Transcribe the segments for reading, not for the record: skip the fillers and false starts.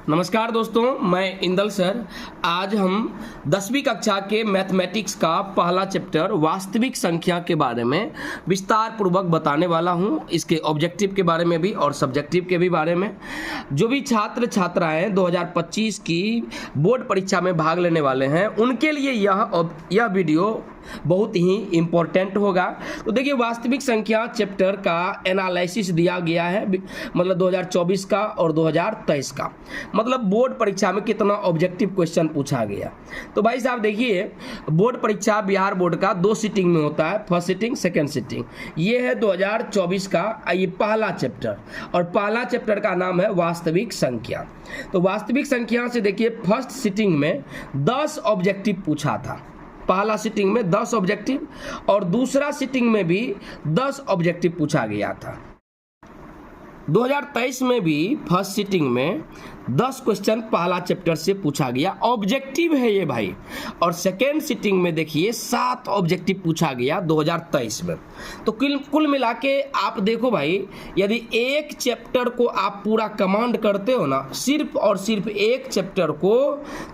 नमस्कार दोस्तों, मैं इंदल सर। आज हम 10वीं कक्षा के मैथमेटिक्स का पहला चैप्टर वास्तविक संख्या के बारे में विस्तार पूर्वक बताने वाला हूं। इसके ऑब्जेक्टिव के बारे में भी और सब्जेक्टिव के भी बारे में। जो भी छात्र छात्राएं 2025 की बोर्ड परीक्षा में भाग लेने वाले हैं उनके लिए यह वीडियो बहुत ही इम्पोर्टेंट होगा। तो देखिए, वास्तविक संख्या चैप्टर का एनालिसिस दिया गया है, मतलब 2024 का और 2023 का, मतलब बोर्ड परीक्षा में कितना ऑब्जेक्टिव क्वेश्चन पूछा गया। तो भाई साहब देखिए, बोर्ड परीक्षा बिहार बोर्ड का 2 सीटिंग में होता है, फर्स्ट सीटिंग सेकेंड सीटिंग। ये है 2024 का ये पहला चैप्टर, और पहला चैप्टर का नाम है वास्तविक संख्या। तो वास्तविक संख्या से देखिए, फर्स्ट सीटिंग में 10 ऑब्जेक्टिव पूछा था। पहला सीटिंग में 10 ऑब्जेक्टिव और दूसरा सीटिंग में भी 10 ऑब्जेक्टिव पूछा गया था। 2023 में भी फर्स्ट सीटिंग में 10 क्वेश्चन पहला चैप्टर से पूछा गया, ऑब्जेक्टिव है ये भाई। और सेकेंड सीटिंग में देखिए 7 ऑब्जेक्टिव पूछा गया 2023 में। तो कुल मिला के आप देखो भाई, यदि एक चैप्टर को आप पूरा कमांड करते हो ना, सिर्फ और सिर्फ एक चैप्टर को,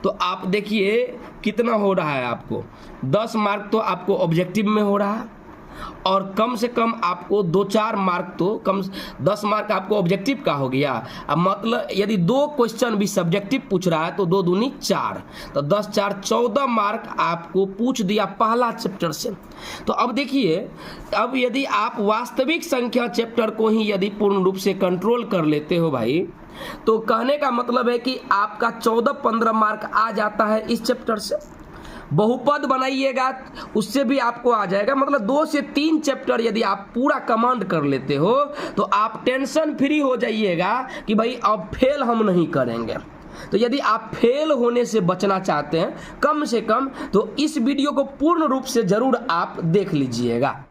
तो आप देखिए कितना हो रहा है आपको 10 मार्क तो आपको ऑब्जेक्टिव में हो रहा है, और कम से कम आपको 2-4 मार्क तो कम 10 मार्क आपको ऑब्जेक्टिव का हो गया। अब मतलब यदि 2 क्वेश्चन भी सब्जेक्टिव पूछ रहा है तो 2 दूनी 4, तो 10-4 14 मार्क आपको पूछ दिया पहला चैप्टर से। तो अब देखिए, अब यदि आप वास्तविक संख्या चैप्टर को ही यदि पूर्ण रूप से कंट्रोल कर लेते हो भाई, तो कहने का मतलब है कि आपका 14-15 मार्क आ जाता है इस चैप्टर से। बहुपद बनाइएगा उससे भी आपको आ जाएगा। मतलब 2 से 3 चैप्टर यदि आप पूरा कमांड कर लेते हो तो आप टेंशन फ्री हो जाइएगा कि भाई अब फेल हम नहीं करेंगे। तो यदि आप फेल होने से बचना चाहते हैं कम से कम, तो इस वीडियो को पूर्ण रूप से जरूर आप देख लीजिएगा।